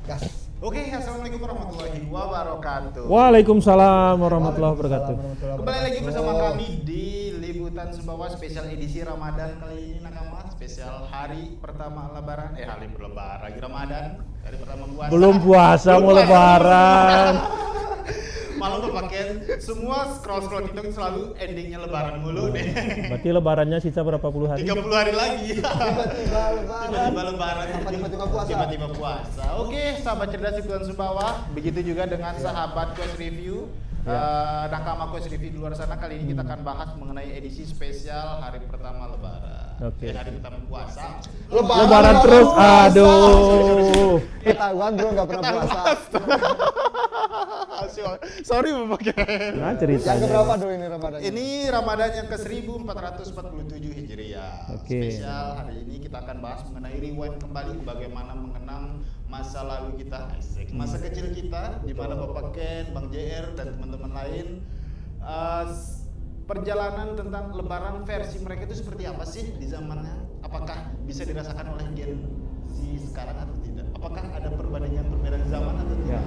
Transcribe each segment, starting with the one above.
Gas. Oke, assalamualaikum warahmatullahi wabarakatuh. Waalaikumsalam warahmatullahi wabarakatuh. Kembali lagi bersama kami di Liputan Sumbawa spesial edisi Ramadan kali ini Nakama, spesial hari pertama Lebaran, hari berlebaran lagi Ramadan, hari pertama puasa. Belum puasa mau lebaran. Malam berpakaian, semua scroll TikTok selalu endingnya Lebaran mulu deh. Berarti lebarannya sisa berapa puluh hari? 30 hari lagi. Tiba-tiba Lebaran, tiba-tiba puasa. Tiba-tiba puasa. Oke, sahabat cerdas Liputan Sumbawa, begitu juga dengan sahabat Quest Review. Nakama Quest Review di luar sana, kali ini kita akan bahas mengenai edisi spesial hari pertama Lebaran. Oke. Hari pertama puasa. Lebaran terus, aduh. Ketahuan bro nggak pernah puasa. Sorry memakai. Nah Yang ceritanya. keberapa dulu ini Ramadan? Ini Ramadan yang ke-1447 Hijriah. Oke. Spesial hari ini kita akan bahas mengenai rewind kembali bagaimana mengenang masa lalu kita, masa kecil kita, di mana Bapak Ken, Bang JR dan teman-teman lain perjalanan tentang Lebaran versi mereka itu seperti apa sih di zamannya? Apakah bisa dirasakan oleh Gen Z sekarang atau tidak? Apakah ada perbedaan zaman atau tidak? Ya.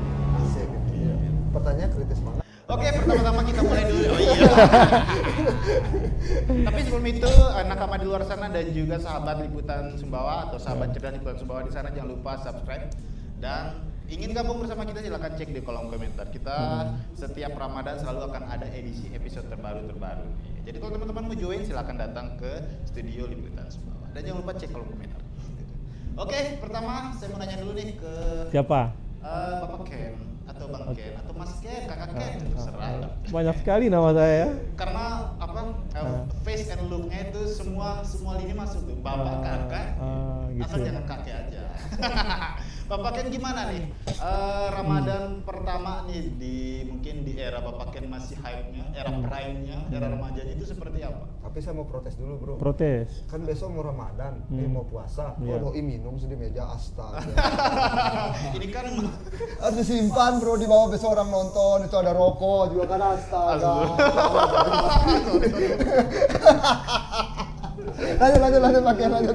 Asik. Iya. Pertanyaan kritis banget. Oke, pertama-tama kita mulai dulu. Oh iya. Tapi sebelum itu, nakama di luar sana dan juga sahabat Liputan Sumbawa atau sahabat cerdas Liputan Sumbawa di sana jangan lupa subscribe dan ingin gabung bersama kita silahkan cek di kolom komentar. Kita setiap Ramadan selalu akan ada edisi episode terbaru. Jadi kalau teman-teman mau join silahkan datang ke studio Liputan Sumbawa dan jangan lupa cek kolom komentar. Oke, pertama saya mau nanya dulu nih ke Siapa? Bapak Ken atau Bang Ken atau Mas Ken, Kakak Ken, terserah. Banyak sekali nama saya ya. Karena apa face and look-nya itu semua lini masuk tuh bapak kakak gitu asal ya. jangan kakek aja. Bapak Ken gimana nih Ramadan pertama nih mungkin di era Bapak Ken masih hype-nya, era prime-nya, era remajanya itu seperti apa? Tapi saya mau protes dulu bro. Protes. Kan besok mau Ramadan, mau puasa. Iya. Kalau minum di meja astaga. Ini kan Harus disimpan bro, di bawah besok orang nonton itu ada rokok juga kan astaga. lanjut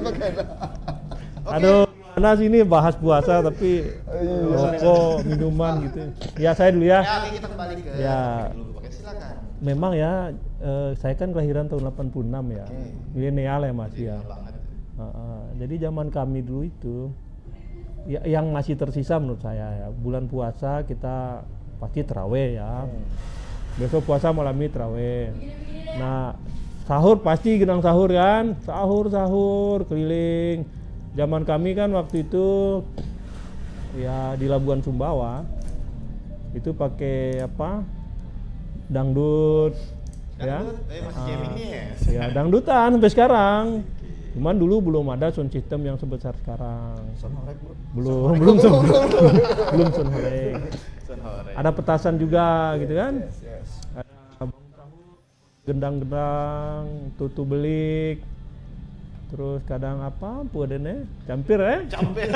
pakai. Aduh, mana sini bahas puasa tapi rokok, minuman gitu. Ya saya dulu ya. oke, kita kembali ke Ya. dulu Bapak Ken, silakan. Memang ya, saya kan kelahiran tahun 86 ya. Milenial ya Mas ya. Banget. Jadi zaman kami dulu itu ya, yang masih tersisa menurut saya ya, bulan puasa kita pasti terawih ya. Besok puasa malam ini terawih. Nah, sahur pasti genang sahur kan, sahur keliling. Zaman kami kan waktu itu ya di Labuan Sumbawa itu pakai apa? Dangdut. Ya. Masih jamming nih ya? Ya, dangdutan sampai sekarang. Cuman dulu belum ada sound system yang sebesar sekarang. Sonorek bro. Belum sonorek. Ada petasan juga gitu kan. Yes. Ada gendang-gendang, tutu belik. Terus kadang apa? Puadene, campir Campur.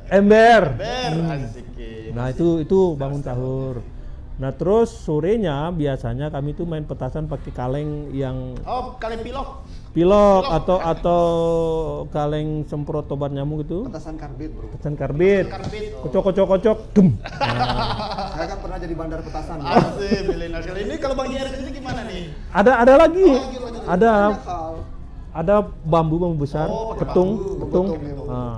ember. Asik. Nah, itu bangun sahur. Nah, terus sorenya biasanya kami tuh main petasan pakai kaleng yang Oh, kalian pilok atau kaleng semprot obat nyamuk itu. Petasan karbit bro. Petasan karbit. karbit. Kocok, gem. Saya kan pernah jadi bandar petasan. Asik, milenial sekali. Ini kalau Bang JR ini gimana nih? Ada lagi. Ada Banyak hal. bambu besar, Oh, pakai petung. Betung, ya. Nah,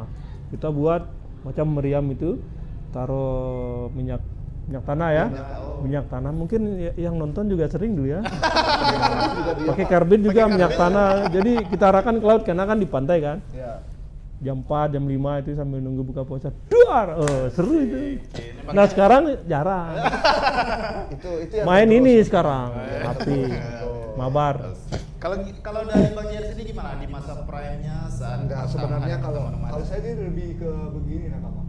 kita buat macam meriam itu, taruh minyak tanah ya. Minyak tanah mungkin yang nonton juga sering dulu ya. Pakai karbit juga minyak tanah. Jadi kita arahkan ke laut karena kan di pantai kan. Ya. Jam 4, jam 5 itu sambil nunggu buka puasa. Duar, seru itu. Nah, sekarang jarang. Itu yang Main terus. ini sekarang, api, mabar. Kalau dari Bang JR sendiri gimana di masa prime-nya saat Enggak, pertama sebenarnya ada kalau teman-teman? saya ini lebih ke begini Nakama.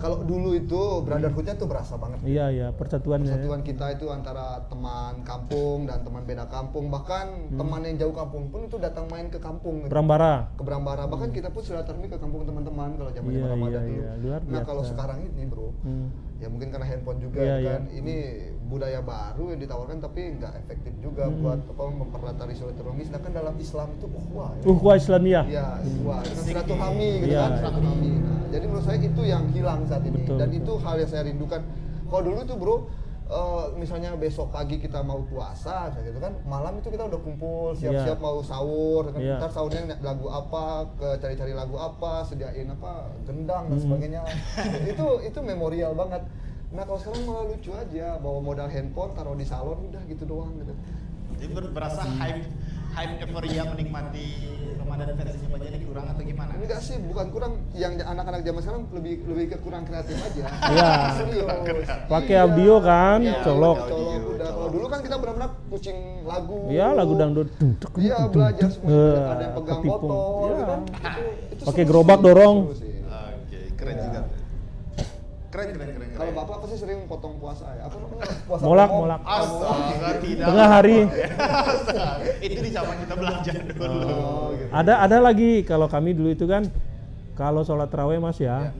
Kalau dulu itu brotherhood-nya tuh berasa banget. Iya, persatuannya. Persatuan kita itu antara teman kampung dan teman beda kampung, bahkan teman yang jauh kampung pun itu datang main ke kampung gitu. Brambara. Ke Brambara, bahkan kita pun silaturahmi ke kampung teman-teman kalau zaman Iya, Ramadan iya, dulu. iya, luar Nah, kalau biasa. sekarang ini, Bro, ya mungkin karena handphone juga Iya, kan. iya. Ini budaya baru yang ditawarkan tapi nggak efektif juga buat mempererat tali silaturahmi. Sedangkan dalam Islam itu ukhuwah ya. Ukhuwah Islamiyah. Iya, ukhuwah. Dengan silaturahmi gitu Iya. kan, silaturahmi. Nah, Jadi menurut saya itu yang hilang saat ini. Betul, Dan betul. itu hal yang saya rindukan. Kalau dulu tuh bro, misalnya besok pagi kita mau puasa kayak gitu kan, malam itu kita udah kumpul siap-siap mau sahur kan, Iya. ntar sahurnya lagu apa, cari-cari lagu apa, sediain apa, gendang dan sebagainya. itu memorial banget. Nah kalau sekarang malah lucu aja, bawa modal handphone taruh di salon udah gitu doang gitu. Jadi berasa hype euforia menikmati Ramadan versinya Pak Jadi kurang atau gimana? Enggak sih, bukan kurang, yang anak-anak zaman sekarang lebih ke kurang kreatif aja. Iya. Serius. Pakai Iya. audio kan, Iya, colok. colok udah. Kalau dulu kan kita benar-benar kucing lagu. Iya, lagu dangdut. Iya, belajar semua. Ada yang pegang ketipung. botol, Iya. gitu kan. Itu Pakai seru gerobak sih, dorong. seru sih. Oke, keren Iya. juga. Keren. Kalau bapak pasti sering potong puasa ya? Apa namanya? Puasa Molak, bohong. molak. Astaga, tidak. Tengah hari. Itu di zaman kita belajar dulu. Oh, gitu. Ada lagi kalau kami dulu itu kan kalau sholat taraweh Mas ya.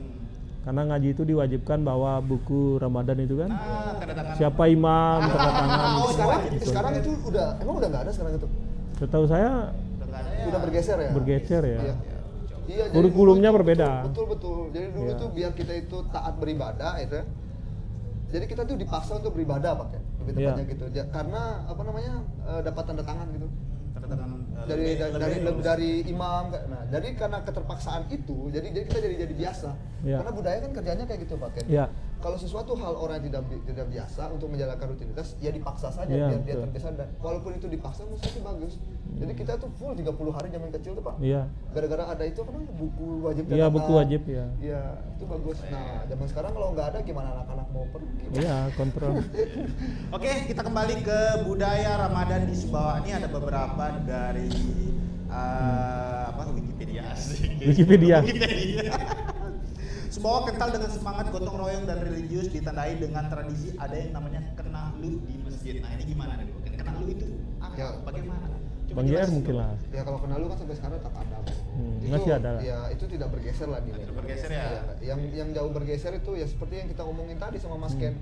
Karena ngaji itu diwajibkan bawa buku Ramadan itu kan. Nah, tanda tangan. Siapa imam, tanda tangan. Oh, gitu. sekarang itu emang udah nggak ada sekarang itu? Setahu saya Udah nggak ada ya. Udah bergeser ya? bergeser ya. Iya. Iya, jadi Kurikulumnya dulu itu berbeda. Betul. Jadi dulu Iya. tuh biar kita itu taat beribadah itu ya. Jadi kita tuh dipaksa untuk beribadah pakai lebih Iya. tepatnya gitu. Karena apa namanya? Dapat tanda tangan gitu. Tanda tangan Dari imam. Nah, jadi karena keterpaksaan itu, jadi kita jadi biasa. Iya. Karena budaya kan kerjanya kayak gitu, Pak Ken. Iya. Kalau sesuatu hal orang yang tidak biasa untuk menjalankan rutinitas, ya dipaksa saja Iya, biar dia betul. terbiasa. Dan walaupun itu dipaksa, menurut saya itu bagus. Jadi kita tuh full 30 hari zaman kecil tuh, Pak. Iya. Gara-gara ada itu apa namanya, buku wajib Iya, datang. buku wajib ya. Iya, itu bagus. Nah, zaman sekarang kalau nggak ada gimana anak-anak mau pergi? Iya, kontrol. Oke, kita kembali ke budaya Ramadan di Sumbawa. Ini ada beberapa dari Wikipedia asik. Wikipedia. Sumbawa kental dengan semangat gotong royong dan religius ditandai dengan tradisi ada yang namanya kenahlu di masjid. Nah, ini gimana nih? Kenahlu itu apa? Ya. Bagaimana? Coba Bang JR jelasin mungkin dong. lah. Ya kalau kenal lu kan sampai sekarang tetap ada. Itu, masih ada lah. Ya itu tidak bergeser lah nilainya. Tidak bergeser ya? Yang jauh bergeser itu ya seperti yang kita omongin tadi sama Mas Ken.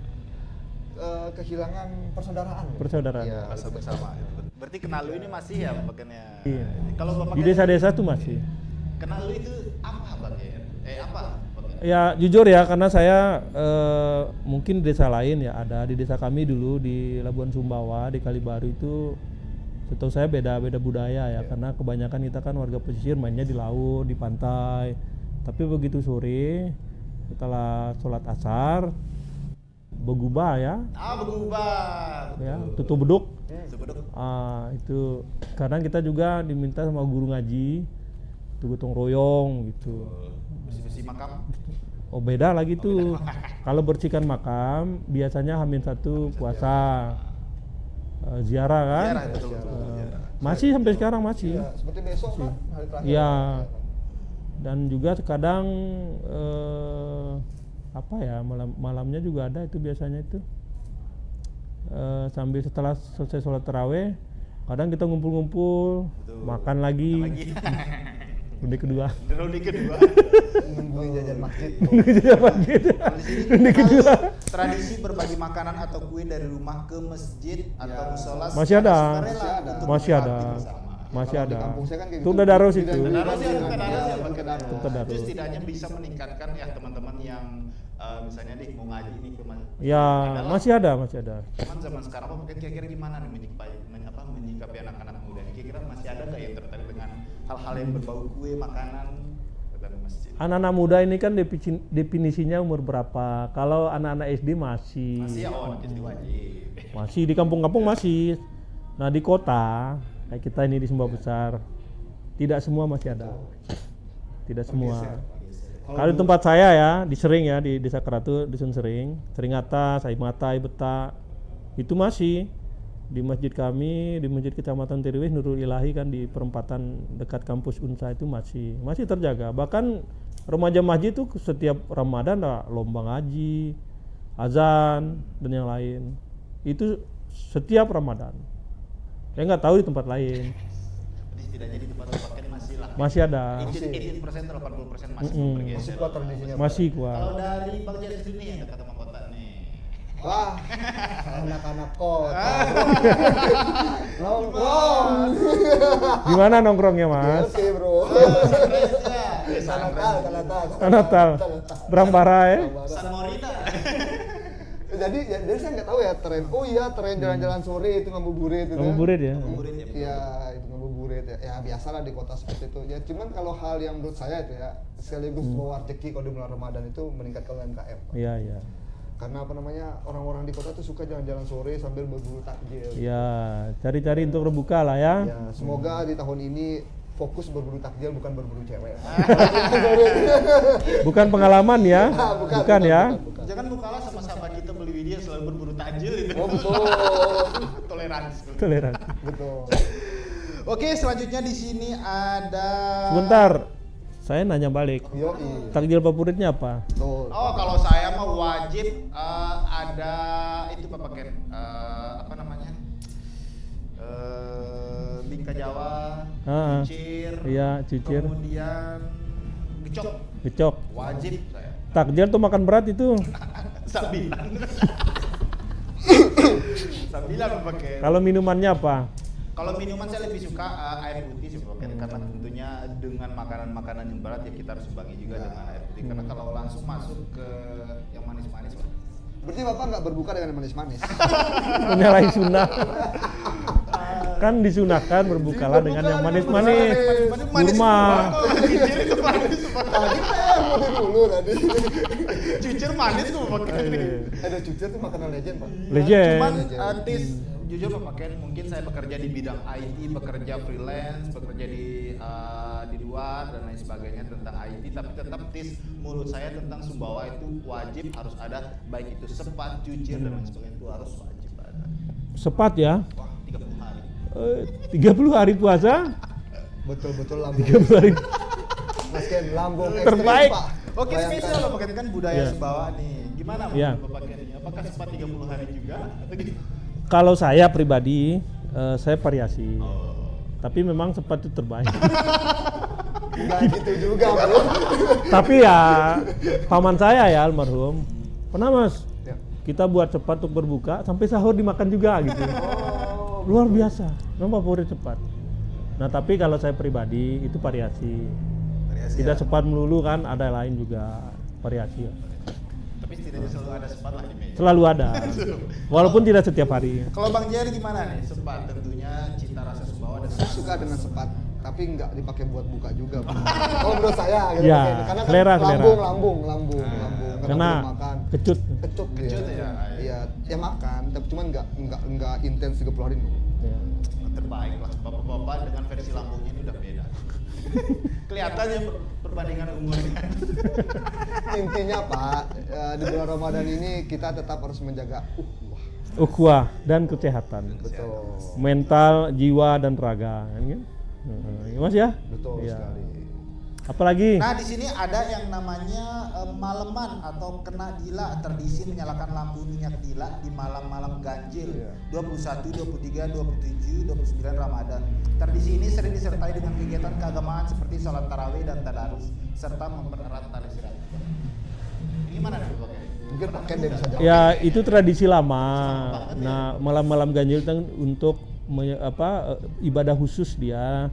Kehilangan persaudaraan. Persaudaraan. Iya, Rasa bersama. Berarti kenahlu ini masih ya bagiannya. Iya. Kalau Bapak Di desa-desa tuh masih. kenahlu itu apa Bang JR? Apa? Ya jujur ya, karena saya mungkin di desa lain ya ada, di desa kami dulu di Labuan Sumbawa di Kalibaru itu setahu saya beda budaya ya, karena kebanyakan kita kan warga pesisir mainnya di laut, di pantai. Tapi begitu sore setelah sholat asar begubah ya, Begubah. ya tutup beduk. Sebeduk. Itu kadang kita juga diminta sama guru ngaji itu gotong royong gitu. Bersih-bersih makam. Oh beda lagi tuh. Kalau bersihkan makam biasanya H-1 puasa. Ziarah kan? Ziarah, betul. Masih sampai sekarang masih. Iya, seperti besok kan hari terakhir. Iya. Dan juga kadang malamnya juga ada itu biasanya itu. Sambil setelah selesai sholat taraweh, kadang kita ngumpul-ngumpul, Betul. makan lagi. Ronde kedua. Ronde kedua. Nungguin jajan masjid. Ronde kedua. Tradisi berbagi makanan atau kue dari rumah ke masjid atau musola Masih ada. sukarela untuk Masih ada. berbakti bersama. Masih Kalau di ada. kampung saya kan kayak Itu gitu. udah daros itu. Tidak, Daros ya, bukan Iya, daros ya, bukan bukan daros. Tetap daros. Itu setidaknya bisa meningkatkan ya teman-teman yang misalnya nih mau ngaji nih ke Ya, adalah- masih ada. Cuman zaman sekarang mungkin kira-kira gimana nih menyikapi anak-anak muda? Kira-kira masih ada nggak yang tertarik dengan hal-hal yang berbau kue, makanan dari masjid? Anak-anak muda ini kan definisinya umur berapa? Kalau anak-anak SD masih. Masih ya jadi wajib. Masih di kampung-kampung masih. Nah, di kota kayak kita ini di Sumbawa Besar tidak semua masih ada. Tidak semua. Kalau di tempat saya ya, di Sering ya, di Desa Keratu, Dusun Sering atas, Aimata, Ibeta, itu masih di masjid kami, di masjid Kecamatan Tiriwih Nurul Ilahi kan di perempatan dekat kampus Unsa itu masih terjaga. Bahkan remaja masjid itu setiap Ramadan ada lomba ngaji, azan dan yang lain. Itu setiap Ramadan. Saya nggak tahu di tempat lain. Jadi setidaknya di tempat-tempat kan masih lah. Masih ada. 18% atau 80% masih Mm-mm. bergeser. Masih kuat tradisinya. Masih Kalau kuat. dari Bang Jari sendiri yang dekat sama kota nih. Wah, anak-anak kota. Nongkrong. Gimana nongkrongnya, Mas? Oke, bro. Natal. Berambara ya. San Morina. Jadi saya nggak tahu ya tren. Oh iya, tren jalan-jalan sore itu ngabuburit itu. Ngabuburit ya. Ngabuburit ya. Iya, itu ngabuburit ya. Ya biasalah di kota seperti itu. Ya cuman kalau hal yang menurut saya itu ya sekaligus bawa rezeki kalau di bulan Ramadan itu meningkatkan UMKM. Iya, iya. Karena apa namanya, orang-orang di kota tuh suka jalan-jalan sore sambil berburu takjil. Ya, cari-cari untuk berbuka lah ya. Ya, semoga di tahun ini fokus berburu takjil bukan berburu cewek. Bukan pengalaman ya. Bukan ya. bukan. Jangan bukalah sama sahabat kita beli video selalu berburu takjil itu. Oh betul. Toleransi. Toleransi. Betul. Oke, selanjutnya di sini ada. Sebentar. Saya nanya balik. Yoi. Takjil favoritnya apa? Betul. Oh, kalau saya mah wajib ada itu Bapak Ken, apa namanya? Bingka Jawa, Ah, cucir, iya, cucir. kemudian gecok, Gecok. wajib saya. Takjil tuh makan berat itu. Sambilan. Sambilan Bapak Ken. Kalau minumannya apa? Kalau minuman saya lebih suka air putih sih Bapak Ken, karena tentunya dengan makanan-makanan yang berat ya kita harus imbangi juga dengan air putih. Karena kalau langsung masuk ke yang manis-manis Pak. Berarti Bapak nggak berbuka dengan manis-manis? Menyalahi sunnah. Kan disunahkan berbukalah dengan yang manis-manis. Kurma. Cucir itu manis Pak. Tadi teh mau dulu tadi. Cucir manis tuh Bapak Ken. Ada cucir tuh makanan legend, Pak. Legend. Cuman Tis, jujur Bapak Ken, mungkin saya bekerja di bidang IT, bekerja freelance, bekerja di luar dan lain sebagainya tentang IT, tapi tetap Tis, mulut saya tentang Sumbawa itu wajib harus ada, baik itu sepat, cucir dan lain sebagainya itu harus wajib ada. Sepat ya. Wah, 30 hari. 30 hari puasa. Betul-betul lambung. 30 hari. Mas Ken, lambung Terbaik. ekstrim, Pak. Oke, Bayangkan. spesial Bapak Ken, kan budaya Iya. Sumbawa nih. Gimana Iya. Bapak Ken? Apakah sepat 30 hari juga? Atau gitu? Kalau saya pribadi, saya variasi. Tapi memang sepat itu terbaik. Nggak gitu juga, Bro. Tapi ya paman saya ya almarhum, pernah Mas, Ya. kita buat cepat untuk berbuka sampai sahur dimakan juga gitu. Oh, Luar biasa, memang favorit cepat. Nah tapi kalau saya pribadi itu variasi. Tidak cepat melulu kan, ada lain juga variasi. Tapi setidaknya selalu ada sepat lah di meja. Selalu ada, walaupun tidak setiap hari. Kalau Bang Jerry gimana nih? Sepat tentunya cita rasa Sumbawa dan saya suka dengan sepat, tapi nggak dipakai buat buka juga, Bro. Kalau menurut saya gitu. Ya, Pak Ken. Karena kan selera. lambung. Karena belum makan. kecut. Kecut dia. Kecut ya? Iya, ya makan, tapi cuman nggak intens 30 hari no. Ya. terbaik lah. Bapak-bapak dengan versi lambungnya ini udah beda. Kelihatannya perbandingan umurnya. Intinya Pak, di bulan Ramadan ini kita tetap harus menjaga Ukhuwah dan kesehatan. betul. Mental, jiwa dan raga, kan? Mas ya? Betul Iya. sekali. Apalagi? Nah, di sini ada yang namanya maleman atau kena dila, tradisi menyalakan lampu minyak dila di malam-malam ganjil. Iya. 21, 23, 27, 29 Ramadan. Tradisi ini sering disertai dengan kegiatan keagamaan seperti sholat tarawih dan tadarus serta mempererat tali silaturahmi. Ini gimana nih Pak? Mungkin Pak Ken dia bisa jawab. Ya itu tradisi lama. Nah malam-malam ganjil itu untuk ibadah khusus dia.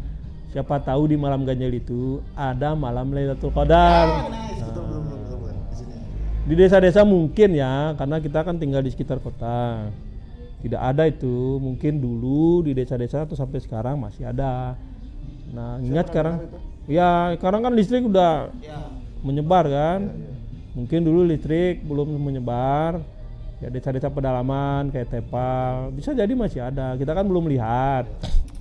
Siapa tahu di malam ganjil itu ada malam Lailatul Qadar. Nice, betul. Di sini. Di desa-desa mungkin ya, karena kita kan tinggal di sekitar kota. Tidak ada itu, mungkin dulu di desa-desa atau sampai sekarang masih ada. Nah ingat sekarang, ya sekarang kan listrik udah Ya. menyebar kan. Mungkin dulu listrik belum menyebar. Ya desa-desa pedalaman kayak Tepal, bisa jadi masih ada. Kita kan belum lihat.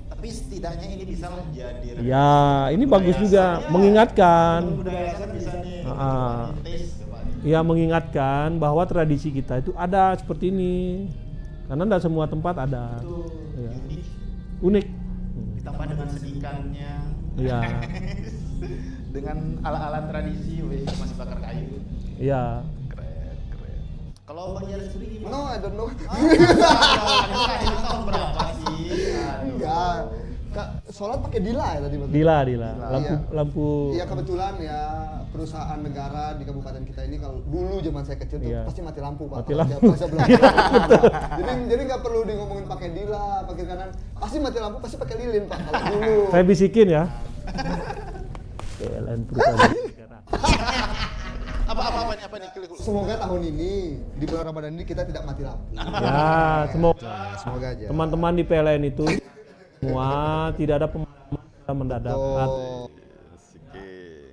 Tapi setidaknya ini bisa menjadi Ya ini bagus juga, mengingatkan. budaya bisa nih. Tes, Pak. Ya mengingatkan bahwa tradisi kita itu ada seperti ini. Karena tidak semua tempat ada. Itu Iya. unik. Unik. Ditambah dengan sedikannya. Iya. Dengan ala-ala tradisi masih bakar kayu. Iya. Keren. Kalau Bang Jaris sendiri gimana? No, I don't know. Ini tahun berapa sih? Aduh. Enggak. Sholat pakai dila ya tadi Pak? Dila. Iya. Lampu. Iya kebetulan ya perusahaan negara di kabupaten kita ini kalau dulu zaman saya kecil tuh Iya. pasti mati lampu Pak. Mati Kalau lampu. tiap masa jadi nggak perlu di ngomongin pakai dila, pakai kanan. Pasti mati lampu, pasti pakai lilin Pak kalau dulu. Saya bisikin ya. PLN perusahaan negara. Apa nih? Semoga tahun ini di bulan Ramadan ini kita tidak mati lampu. Ya, Semoga aja. teman-teman di PLN itu semua tidak ada pemadaman mendadak. Betul.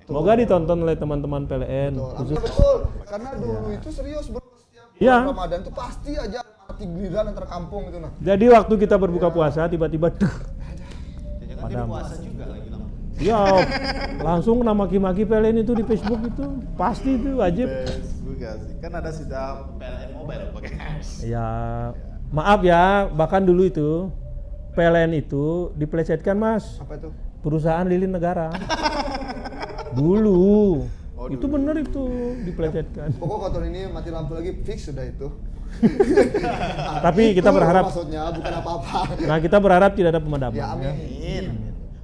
Semoga ditonton oleh teman-teman PLN. Betul. Betul. Karena dulu itu serius bro. Setiap Iya. bulan Ramadan itu pasti aja mati giliran antar kampung itu nah. Jadi waktu kita berbuka puasa tiba-tiba Jangan jadi puasa juga lagi lampu. ya langsung kena maki-maki PLN itu di Facebook itu pasti itu wajib. Facebook gak sih? Kan ada sudah PLN Mobile pakai. Ya maaf ya, bahkan dulu itu PLN itu dipelesetkan mas, Apa itu? perusahaan lilin negara. Dulu. Oh, Itu dulu. bener itu dipelesetkan. Pokok kalau tahun ini mati lampu lagi fix sudah itu. Tapi kita Itu berharap, maksudnya bukan apa-apa. nah kita berharap tidak ada pemadaman. Ya amin. Amin.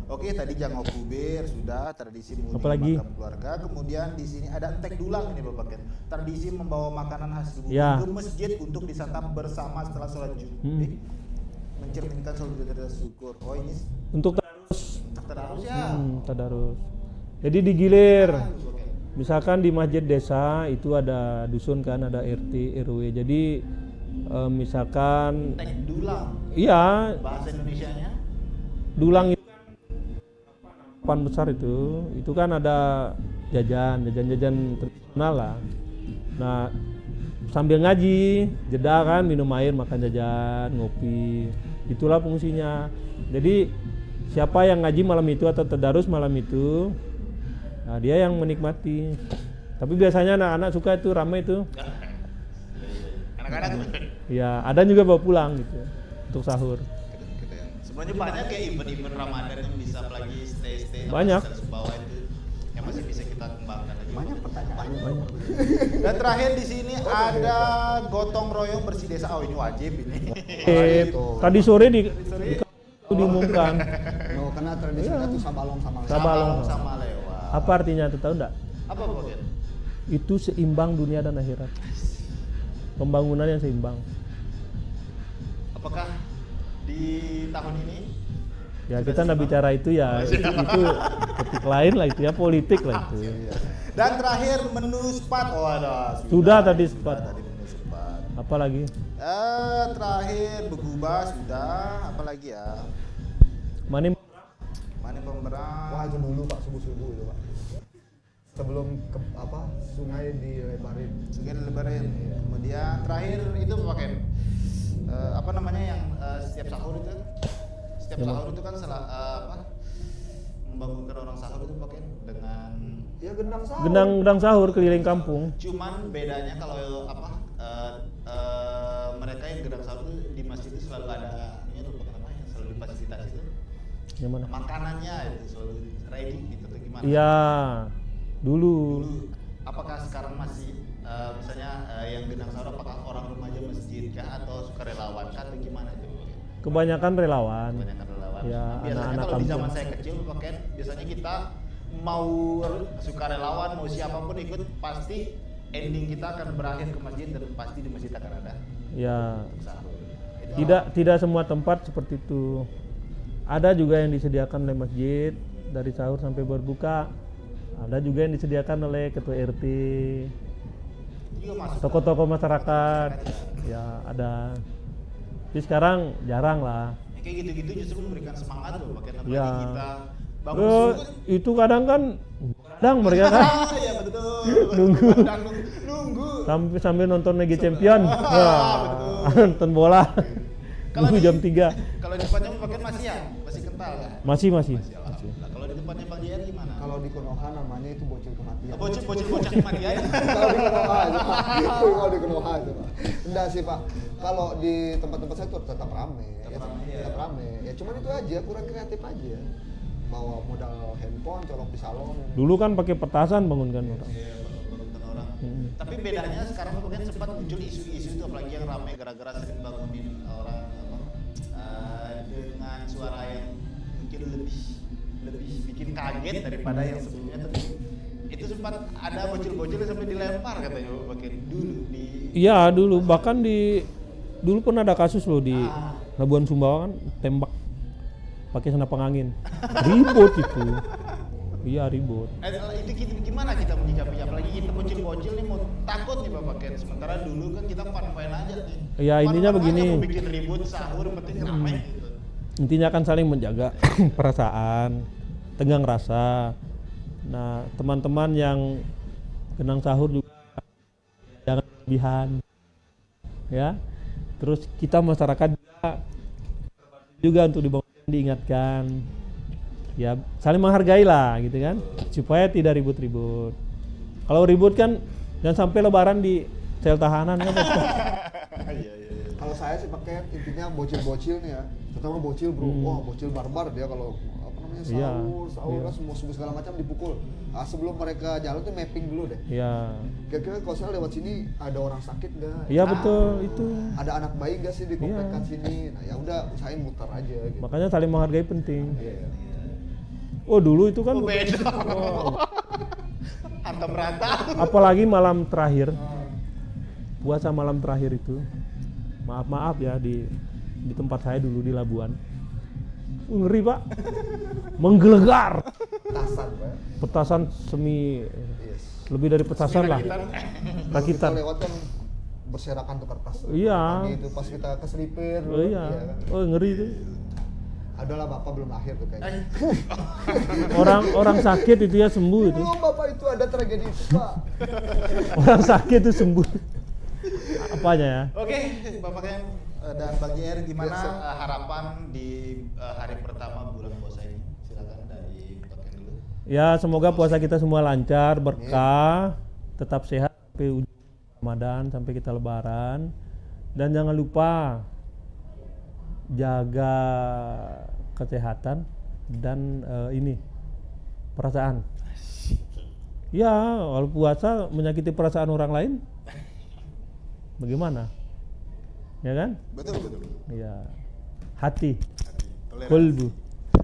Oke, tadi jangan kubir sudah tradisi mudik Apalagi? makan keluarga. Kemudian di sini ada entek dulang ini Bapak Ken. Tradisi membawa makanan khas tubuh Ya. ke masjid untuk disantap bersama setelah sholat Jumat. Mencerminkan solidaritas syukur. Oh ini Untuk tadarus, tadarus ya. tadarus. Jadi digilir. Misalkan di masjid desa itu ada dusun kan, ada RT, RW. Jadi misalkan Entek dulang. iya, Bahasa Indonesianya? dulang itu pan besar itu kan ada jajan tradisional lah. Nah, sambil ngaji, jeda kan minum air, makan jajan, ngopi. Itulah fungsinya. Jadi siapa yang ngaji malam itu atau tadarus malam itu, nah dia yang menikmati. Tapi biasanya anak-anak suka itu ramai itu. Anak-anak Ya, ada juga bawa pulang gitu untuk sahur. sebenarnya banyak kayak event-event Ramadan yang bisa apalagi stay Banyak. bawah itu yang masih bisa kita kembangkan lagi. Banyak pertanyaan. Banyak. Dan terakhir di sini ada gotong royong bersih desa. Oh ini wajib ini. Tadi sore diumumkan. No, karena tradisi kita tuh sabalong sama lain. Sabalong. Sama lewat. Apa artinya itu tahu enggak? Apa Bogen? Itu seimbang dunia dan akhirat. Pembangunan yang seimbang. Apakah di tahun ini? Ya kita nggak bicara itu ya, itu topik lain lah itu ya, politik lah itu. Dan terakhir menu spat. Oh ada. Sudah tadi spat. Tadi menu spat. Apa lagi? Terakhir begubah sudah. Apa lagi ya? Mani Mana pemberang? Wah itu dulu Pak, subuh-subuh itu Pak. Sebelum ke sungai dilebarin. Sungai dilebarin. Kemudian terakhir itu pakai apa namanya yang setiap sahur itu? Setiap sahur itu kan membangunkan orang sahur itu pakai dengan Ya gendang sahur. gendang sahur keliling kampung. cuman bedanya kalau mereka yang gendang sahur itu di masjid itu selalu ada ini tuh apa namanya? Selalu difasilitasi itu Yang mana? makanannya itu selalu ready gitu atau gimana? Iya, dulu. Apakah sekarang masih misalnya yang gendang sahur apakah orang remaja masjid kah atau sukarelawan kah atau gimana itu? Kebanyakan relawan. Kebanyakan relawan. Ya, Biasanya anak-anak kalau di zaman kampung. saya kecil pakai biasanya kita mau sukarelawan mau siapapun ikut pasti ending kita akan berakhir ke masjid dan pasti di masjid akan ada Ya, sahur. Itu tidak semua tempat seperti itu. Ada juga yang disediakan oleh masjid dari sahur sampai berbuka. Ada juga yang disediakan oleh ketua RT, juga masuk. tokoh-tokoh masyarakat. Ya, ada. Tapi sekarang jarang lah. Ya, kayak gitu-gitu justru memberikan semangat loh pakai apalagi Ya. kita bangun Eh, subuh. itu kadang mereka kan Ya betul. Nunggu. Kadang nunggu. sambil nonton Liga Champion. Wah, nonton bola. Kalau Nunggu di- jam 3. Kalau di depannya pakai masih ya, masih kental kan? Masih. Nah, kalau di depannya Bang JR gimana? Kalau di Konoha namanya itu bocil kematian. Bocil kematian. Kalau di Konoha aja Pak. Kalau di Konoha aja Pak. Enggak sih Pak. Kalau di tempat-tempat saya tuh tetap rame. Tetap rame. Ya cuman itu aja, kurang kreatif aja. Bawa modal handphone, colok di salon. Dulu kan pakai petasan bangunkan orang. Iya, bangunkan orang. Tapi bedanya sekarang mungkin sempat muncul isu-isu itu apalagi yang ramai gara-gara sering bangunin orang dengan suara yang mungkin lebih bikin kaget daripada yang sebelumnya tuh. Itu sempat ada bocil-bocil yang sampai dilempar katanya bagian dulu di Iya dulu, bahkan dulu pun ada kasus loh di Labuan Sumbawa kan, tembak pakai senapan angin, ribut itu. Iya ribut. Itu gimana kita menyikapinya? Apalagi kita bocil-bocil nih mau takut nih Bapak Ken. Sementara dulu kan kita fun-fun aja nih. Ya, intinya Fun-fun begini. aja mau bikin ribut sahur penting ramai gitu. Intinya kan saling menjaga perasaan, tenggang rasa. Nah, teman-teman yang genang sahur juga jangan berlebihan, ya. Terus kita masyarakat juga untuk diingatkan, ya saling menghargai lah, gitu kan, supaya tidak ribut-ribut. Kalau ribut kan jangan sampai lebaran di sel tahanan kan. Kalau saya sih pakai intinya bocil-bocil nih ya, terutama bocil bro, wah bocil barbar dia kalau apa namanya sahur kan semua segala macam dipukul. Sebelum mereka jalan tuh mapping dulu deh. Iya. Kira-kira kalau saya lewat sini ada orang sakit nggak? Iya betul itu. Ada anak bayi nggak sih di komplek sini? Nah ya udah usahain muter aja. Gitu. Makanya saling menghargai penting. Iya. Oh dulu itu kan. Beda. Hantam berantah. Apalagi malam terakhir. Puasa malam terakhir itu. Maaf ya di tempat saya dulu di Labuan. Ngeri Pak. Menggelegar. Petasan semi lebih dari petasan lah. Rakitan. Kita lewat kan berserakan tuh kertas. Iya. Itu pas kita keselipir. Oh iya. Kan? Oh ngeri itu. Adalah bapak belum lahir tuh kayaknya. orang sakit itu ya sembuh itu. Belum bapak itu ada tragedi itu Pak. Orang sakit itu sembuh. Apanya ya? Oke, Bapak Ken dan Bang JR gimana harapan di hari pertama bulan puasa ini? Silakan dari Bapak Ken dulu. Ya, semoga puasa kita semua lancar, berkah, tetap sehat sampai ujung Ramadan, sampai kita lebaran. Dan jangan lupa jaga kesehatan dan perasaan. Ya, kalau puasa menyakiti perasaan orang lain, bagaimana? Ya kan? Betul. Ya, hati, Toleransi. kolbu.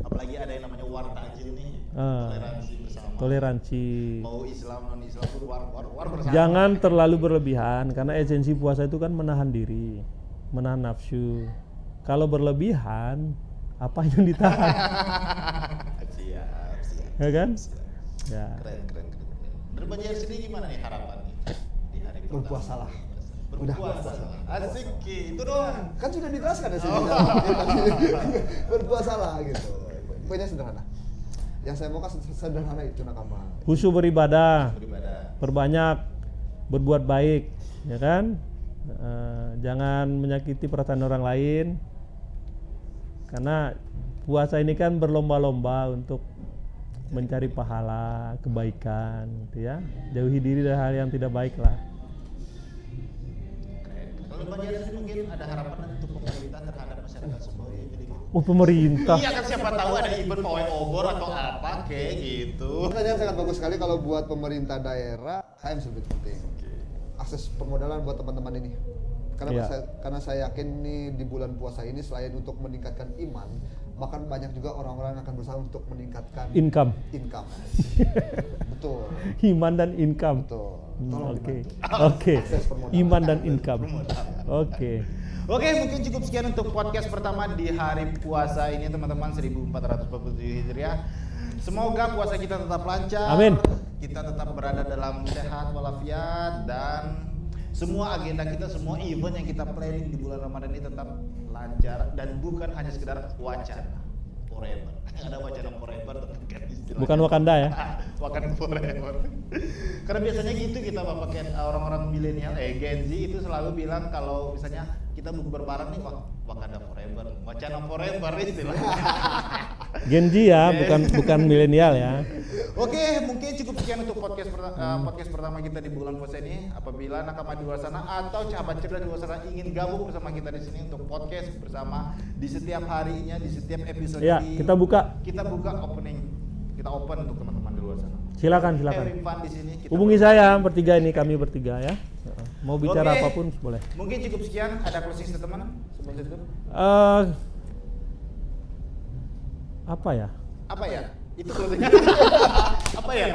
Apalagi ada yang namanya war takjil nih, toleransi bersama. Toleransi. Mau Islam non Islam pun war bersama. Jangan terlalu berlebihan karena esensi puasa itu kan menahan diri, menahan nafsu. Kalau berlebihan, apa yang ditahan? Siap. Ya kan? Siap. Ya. Keren. Dari Bang JR sendiri gimana nih harapan nih di hari pertama? Berpuasalah. Berpuasa. Asik itu doang. Kan sudah dijelaskan ya sini. Berpuasalah gitu. Pokoknya sederhana. Yang saya mau kasih sederhana itu nakama. Khusyuk beribadah, Beribadah. perbanyak berbuat baik, ya kan? Jangan menyakiti perasaan orang lain. Karena puasa ini kan berlomba-lomba untuk mencari pahala, kebaikan, gitu ya. Jauhi diri dari hal yang tidak baik lah. Kalau Bang JR sendiri mungkin ada harapan untuk pemerintah terhadap masyarakat semua ya, jadi Oh pemerintah. iya kan siapa tahu ada event pawai obor atau apa kayak gitu. Pertanyaan sangat bagus sekali kalau buat pemerintah daerah, HM lebih penting. Akses permodalan buat teman-teman ini. Karena saya yakin nih di bulan puasa ini selain untuk meningkatkan iman, bahkan banyak juga orang-orang akan berusaha untuk meningkatkan income. Betul. Iman dan income. Betul. Tolong dibantu. Oke. Akses permodalan. Iman dan income. Oke. Oke, mungkin cukup sekian untuk podcast pertama di hari puasa ini teman-teman 1447 Hijriah. Semoga puasa kita tetap lancar. Amin. Kita tetap berada dalam sehat walafiat dan semua agenda kita, semua event yang kita planning di bulan Ramadan ini tetap lancar dan bukan hanya sekedar wacana forever. Ada wacana forever tetap kan istilahnya. Bukan Wakanda ya. Wakanda forever. Karena biasanya gitu kita Bapak Ken, orang-orang milenial Gen Z itu selalu bilang kalau misalnya kita bukber bareng nih Wakanda forever, wacana forever istilahnya. Gen Z ya, bukan milenial ya. Oke, mungkin cukup sekian untuk podcast pertama kita di bulan puasa ini. Apabila nakama di luar sana atau sahabat cerdas di luar sana ingin gabung bersama kita di sini untuk podcast bersama di setiap harinya, di setiap episode Ya, kita buka opening. Kita open untuk teman-teman di luar sana. Silakan. Having fun di sini. Hubungi saya bertiga ini, kami bertiga ya. Mau bicara Oke. apapun boleh. Mungkin cukup sekian. Ada closing statement sebelum itu? Apa ya? Apa ya? Itu closingnya. Apa ya?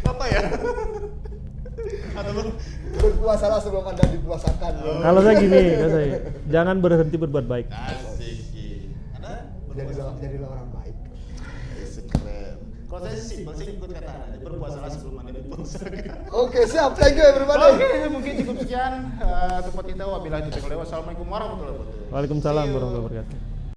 Apa ya? Atau Berpuasalah sebelum Anda dipuasakan. Kalau saya gini, jangan berhenti berbuat baik. asik. Ada? Jadilah orang baik. Kalau saya simpel, saya ikut kata Anda, berpuasalah sebelum Anda berpuasa. Oke, siap. Thank you everybody. Oke, mungkin cukup sekian tempat kita. Wabillahi taufiq wal hidayah. Wassalamualaikum warahmatullahi wabarakatuh. Waalaikumsalam See you. warahmatullahi wabarakatuh.